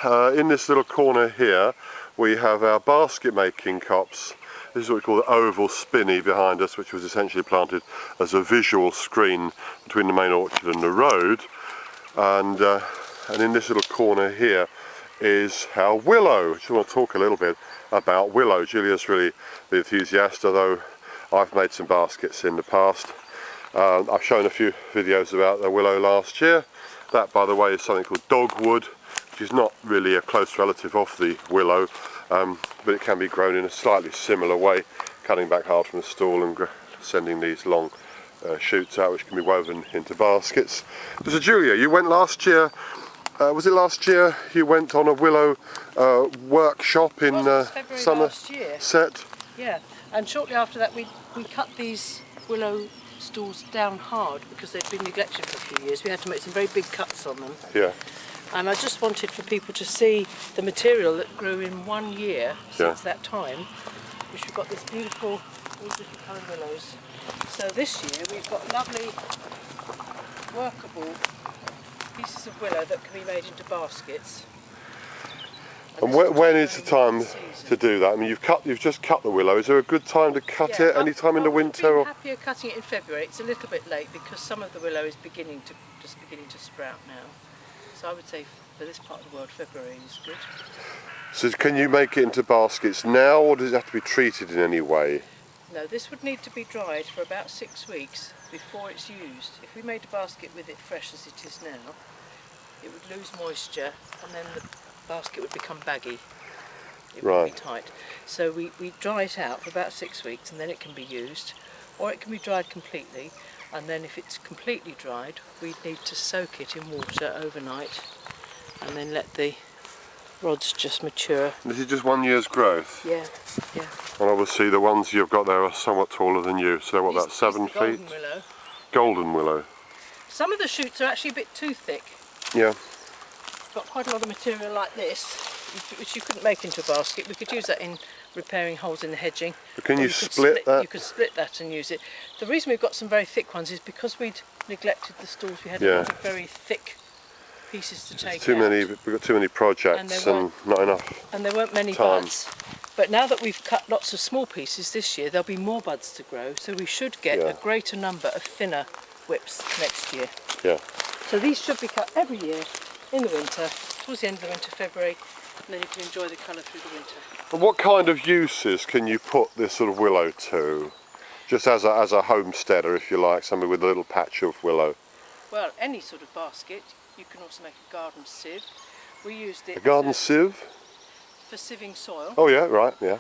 In this little corner here we have our basket making copse. This is what we call the oval spinney behind us, which was essentially planted as a visual screen between the main orchard and the road. And in this little corner here is our willow, which I want to talk a little bit about willow. Julia's really the enthusiast, although I've made some baskets in the past. I've shown a few videos about the willow last year. That, by the way, is something called dogwood, which is not really a close relative of the willow, but it can be grown in a slightly similar way, cutting back hard from the stalk and sending these long shoots out, which can be woven into baskets. So Julia, you went last year, was it last year you went on a willow workshop in summer last year. Set? Yeah, and shortly after that we cut these willow stalls down hard because they'd been neglected for a few years. We had to make some very big cuts on them. Yeah. And I just wanted for people to see the material that grew in 1 year since that time, which we've got this beautiful, all different coloured willows. So this year we've got lovely workable pieces of willow that can be made into baskets. And when is the time to do that? I mean, you've just cut the willow. Is there a good time to cut it? Any time in the winter? I'm or? happier cutting it in February. It's a little bit late because some of the willow is beginning to sprout now. So I would say for this part of the world, February is good. So can you make it into baskets now, or does it have to be treated in any way? No, this would need to be dried for about 6 weeks before it's used. If we made a basket with it fresh as it is now, it would lose moisture and then the basket would become baggy. It would be tight. So we dry it out for about 6 weeks and then it can be used, or it can be dried completely, and then if it's completely dried we need to soak it in water overnight and then let the rods just mature. This is just 1 year's growth? Yeah, yeah. And obviously the ones you've got there are somewhat taller than you, so what, about 7 feet? Golden willow. Golden willow. Some of the shoots are actually a bit too thick. Yeah. Got quite a lot of material like this, which you couldn't make into a basket. We could use that in repairing holes in the hedging. But can you split that? You could split that and use it. The reason we've got some very thick ones is because we'd neglected the stalls. We had a lot of very thick pieces to take out. We've got too many projects and not enough. And there weren't many buds. But now that we've cut lots of small pieces this year, there'll be more buds to grow, so we should get a greater number of thinner whips next year. Yeah. So these should be cut every year in the winter, towards the end of the winter, February, and then you can enjoy the colour through the winter. And what kind of uses can you put this sort of willow to? Just as a homesteader, if you like, somebody with a little patch of willow. Well, any sort of basket. You can also make a garden sieve. We used it. A garden sieve? For sieving soil. Oh yeah, right, yeah.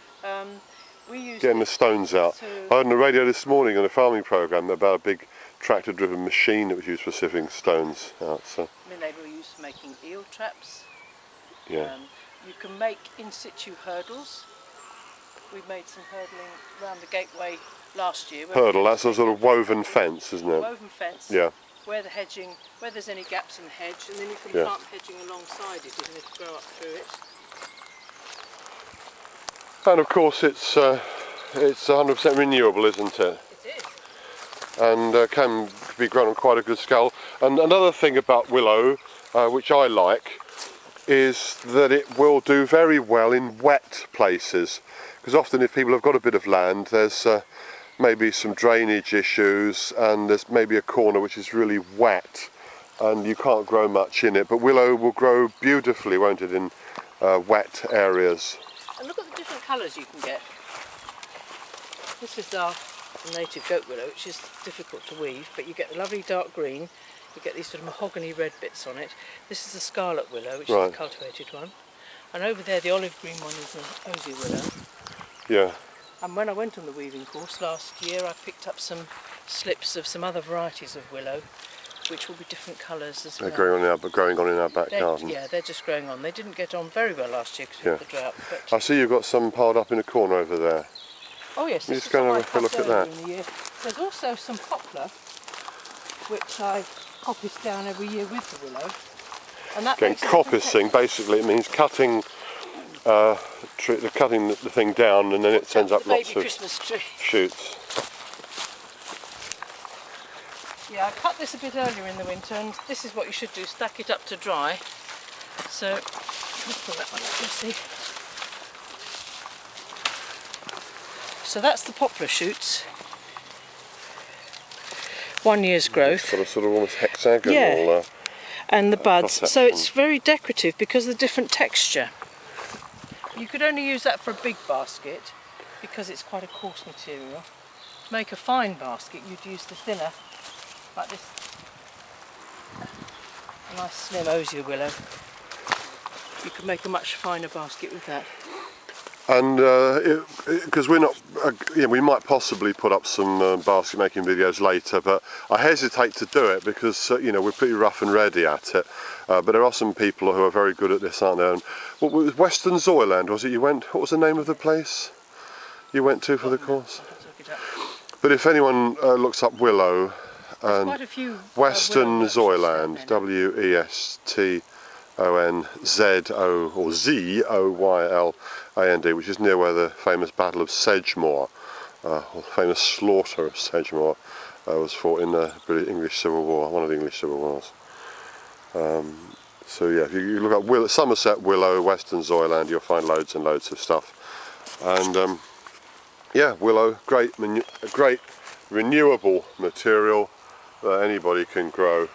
We used getting the stones out. I heard on the radio this morning on a farming programme about a big tractor-driven machine that was used for sieving stones out. So. I mean, they were used for making eel traps. Yeah. You can make in situ hurdles. We made some hurdling around the gateway last year. Hurdle, that's a sort of woven fence, isn't it? Woven fence. Yeah. Where there's any gaps in the hedge, and then you can plant hedging alongside it, and it'll grow up through it. And of course it's 100% renewable, isn't it? It is. And can be grown on quite a good scale. And another thing about willow, which I like, is that it will do very well in wet places. Because often if people have got a bit of land, there's maybe some drainage issues and there's maybe a corner which is really wet and you can't grow much in it. But willow will grow beautifully, won't it, in wet areas. And look at the different colours you can get. This is our native goat willow, which is difficult to weave, but you get the lovely dark green, you get these sort of mahogany red bits on it. This is the scarlet willow, which is the cultivated one. And over there the olive green one is an osier willow. Yeah. And when I went on the weaving course last year, I picked up some slips of some other varieties of willow, which will be different colours as well. They're growing on in our back garden. Yeah, they're just growing on. They didn't get on very well last year because of the drought. But I see you've got some piled up in a corner over there. Oh yes, you just go and have a look at that. There's also some poplar, which I coppice down every year with the willow. And that coppicing, basically it means cutting the thing down and then it sends up lots of shoots. Yeah, I cut this a bit earlier in the winter, and this is what you should do, stack it up to dry. So Let's pull that one out, let's see. So that's the poplar shoots. 1 year's growth. Got a sort of almost hexagonal. Yeah. And the buds. So cross-section. it's very decorative because of the different texture. You could only use that for a big basket because it's quite a coarse material. To make a fine basket, you'd use the thinner, like this. A nice slim osier willow. You could make a much finer basket with that. And because we're not, we might possibly put up some basket making videos later, but I hesitate to do it because we're pretty rough and ready at it. But there are some people who are very good at this, aren't there? And what was Western Zoyland? Was it you went? What was the name of the place you went to for the course? But if anyone looks up willow and quite a few, Western willow Zoyland, W-E-S-T-O-N-Z-O or Z-O-Y-L-A-N-D, which is near where the famous Battle of Sedgemoor, or the famous slaughter of Sedgemoor, was fought in the English Civil War, one of the English Civil Wars. So yeah, if you look up Somerset willow, Western Zoyland, you'll find loads and loads of stuff. And yeah, willow, a great renewable material that anybody can grow.